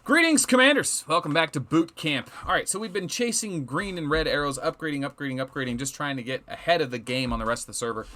Greetings, Commanders! Welcome back to Boot Camp. Alright, so we've been chasing green and red arrows, upgrading, just trying to get ahead of the game on the rest of the server.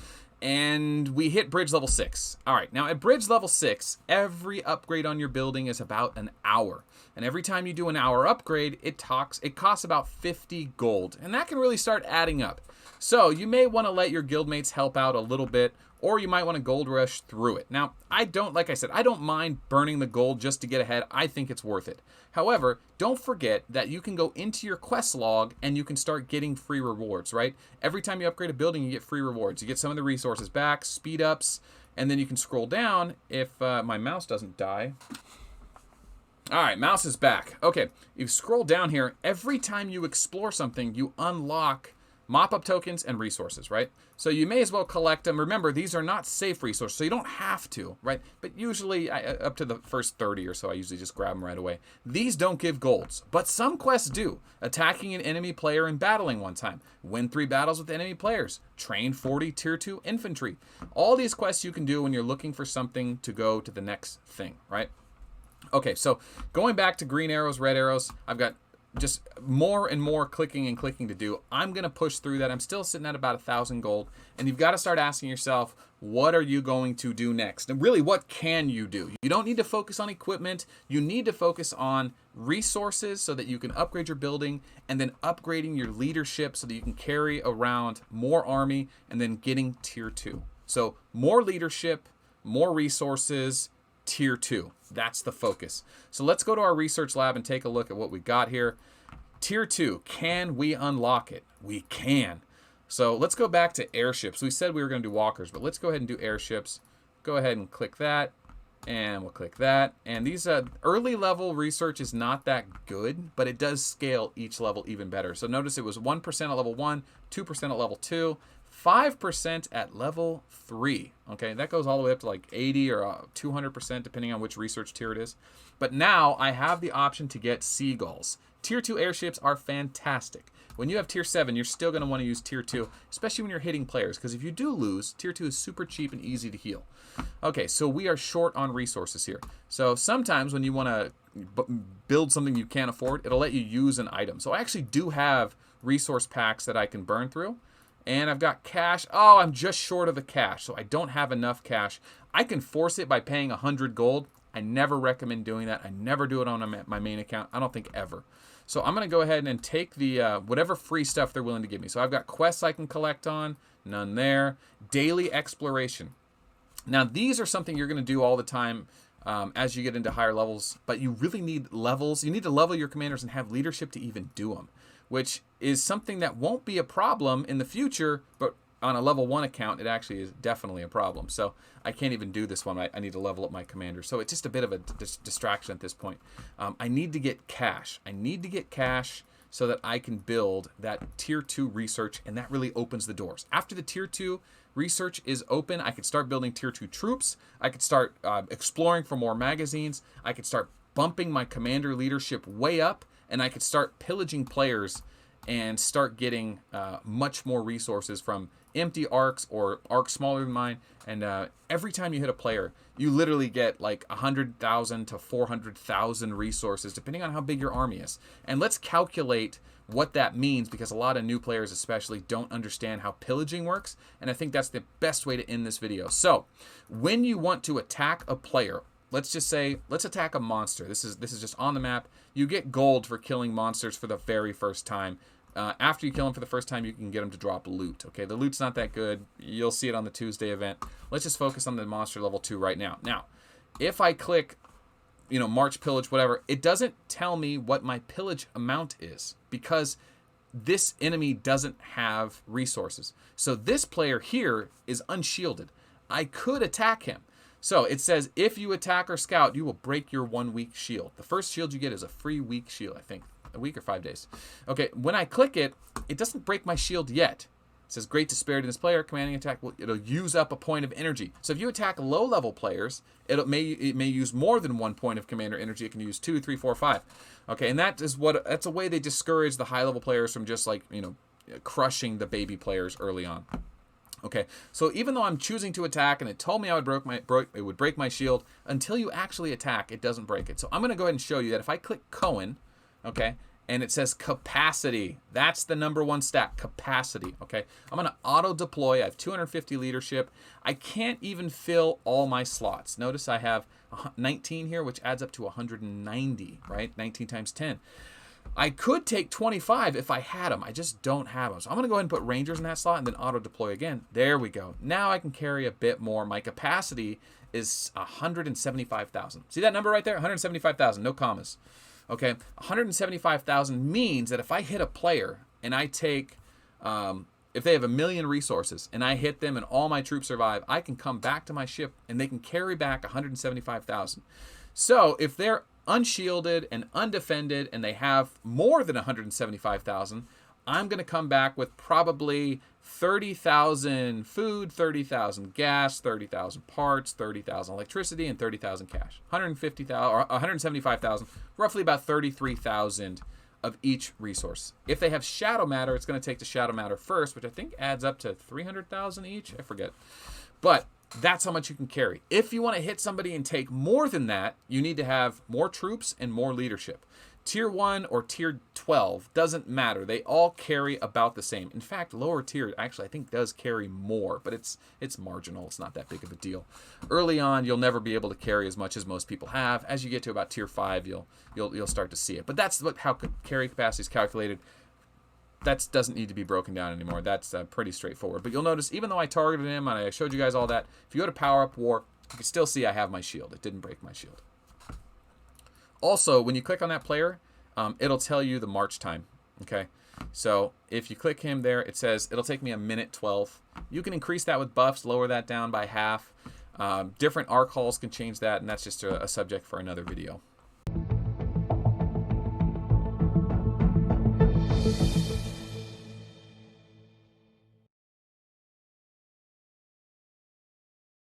And we hit bridge level 6. Alright, now at bridge level 6, every upgrade on your building is about an hour. And every time you do an hour upgrade, it costs about 50 gold. And that can really start adding up. So you may want to let your guildmates help out a little bit, or you might want to gold rush through it. Now, like I said, I don't mind burning the gold just to get ahead. I think it's worth it. However, don't forget that you can go into your quest log and you can start getting free rewards, right? Every time you upgrade a building, you get free rewards. You get some of the resources back, speed ups, and then you can scroll down if my mouse doesn't die. All right, mouse is back. Okay, you scroll down here. Every time you explore something, you unlock mop-up tokens and resources, right? So you may as well collect them. Remember, these are not safe resources, so you don't have to, right? But usually, up to the first 30 or so, I usually just grab them right away. These don't give golds, but some quests do. Attacking an enemy player and battling one time. Win 3 battles with enemy players. Train 40 tier 2 infantry. All these quests you can do when you're looking for something to go to the next thing, right? Okay, so going back to green arrows, red arrows, I've got just more and more clicking and clicking to do. I'm going to push through that. I'm still sitting at about 1,000 gold. And you've got to start asking yourself, what are you going to do next? And really, what can you do? You don't need to focus on equipment. You need to focus on resources so that you can upgrade your building, and then upgrading your leadership so that you can carry around more army, and then getting tier 2. So more leadership, more resources, tier 2. That's the focus. So let's go to our research lab and take a look at what we got here. Tier 2, can we unlock it? We can. So let's go back to airships. We said we were going to do walkers, but let's go ahead and do airships. Go ahead and click that, and we'll click that. And these early level research is not that good, but it does scale each level even better. So notice it was 1% at level 1, 2% at level 2, 5% at level 3. Okay, that goes all the way up to like 80 or 200% depending on which research tier it is. But now I have the option to get seagulls. Tier 2 airships are fantastic. When you have tier 7, you're still going to want to use tier 2, especially when you're hitting players, because if you do lose, tier 2 is super cheap and easy to heal. Okay, so we are short on resources here. So sometimes when you want to build something you can't afford, it'll let you use an item. So I actually do have resource packs that I can burn through. And I've got cash. Oh, I'm just short of the cash, so I don't have enough cash. I can force it by paying 100 gold. I never recommend doing that. I never do it on my main account. I don't think ever. So I'm going to go ahead and take the whatever free stuff they're willing to give me. So I've got quests I can collect on. None there. Daily exploration. Now, these are something you're going to do all the time as you get into higher levels. But you really need levels. You need to level your commanders and have leadership to even do them, which is something that won't be a problem in the future, but on a level 1 account, it actually is definitely a problem. So I can't even do this one. I need to level up my commander. So it's just a bit of a distraction at this point. I need to get cash. I need to get cash so that I can build that tier 2 research, and that really opens the doors. After the tier 2 research is open, I could start building tier 2 troops. I could start exploring for more magazines. I could start bumping my commander leadership way up, and I could start pillaging players and start getting much more resources from empty arcs or arcs smaller than mine. And every time you hit a player, you literally get like 100,000 to 400,000 resources, depending on how big your army is. And let's calculate what that means, because a lot of new players especially don't understand how pillaging works. And I think that's the best way to end this video. So when you want to attack a player, let's just say, let's attack a monster. This is just on the map. You get gold for killing monsters for the very first time. After you kill them for the first time, you can get them to drop loot. Okay, the loot's not that good. You'll see it on the Tuesday event. Let's just focus on the monster level 2 right now. Now, if I click, March pillage, whatever, it doesn't tell me what my pillage amount is, because this enemy doesn't have resources. So this player here is unshielded. I could attack him. So it says, if you attack or scout, you will break your 1 week shield. The first shield you get is a free week shield, I think. A week or 5 days. Okay, when I click it, it doesn't break my shield yet. It says, great disparity in this player, commanding attack, it'll use up a point of energy. So if you attack low-level players, it may use more than 1 point of commander energy. It can use 2, 3, 4, 5. Okay, and that's a way they discourage the high-level players from just crushing the baby players early on. Okay, so even though I'm choosing to attack and it told me I it would break my shield, until you actually attack, it doesn't break it. So I'm going to go ahead and show you that if I click Cohen, okay, and it says capacity, that's the #1 stat, capacity, okay? I'm going to auto deploy. I have 250 leadership. I can't even fill all my slots. Notice I have 19 here, which adds up to 190, right? 19 times 10. I could take 25 if I had them. I just don't have them. So I'm going to go ahead and put Rangers in that slot and then auto deploy again. There we go. Now I can carry a bit more. My capacity is 175,000. See that number right there? 175,000, no commas. Okay, 175,000 means that if I hit a player and I take, if they have 1 million resources and I hit them and all my troops survive, I can come back to my ship and they can carry back 175,000. So if they're unshielded and undefended and they have more than 175,000, I'm going to come back with probably 30,000 food, 30,000 gas, 30,000 parts, 30,000 electricity, and 30,000 cash. 150,000 or 175,000, roughly about 33,000 of each resource. If they have shadow matter, it's going to take the shadow matter first, which I think adds up to 300,000 each. I forget. But that's how much you can carry. If you want to hit somebody and take more than that, you need to have more troops and more leadership. Tier 1 or Tier 12 doesn't matter. They all carry about the same. In fact, lower tier actually I think does carry more, but it's marginal. It's not that big of a deal. Early on, you'll never be able to carry as much as most people have. As you get to about Tier 5, you'll start to see it. But that's how carry capacity is calculated. That doesn't need to be broken down anymore. That's pretty straightforward. But you'll notice, even though I targeted him and I showed you guys all that, if you go to Power Up War, you can still see I have my shield. It didn't break my shield. Also, when you click on that player, it'll tell you the march time. Okay, so if you click him there, it says it'll take me 1:12. You can increase that with buffs, lower that down by half. Different arc halls can change that, and that's just a subject for another video.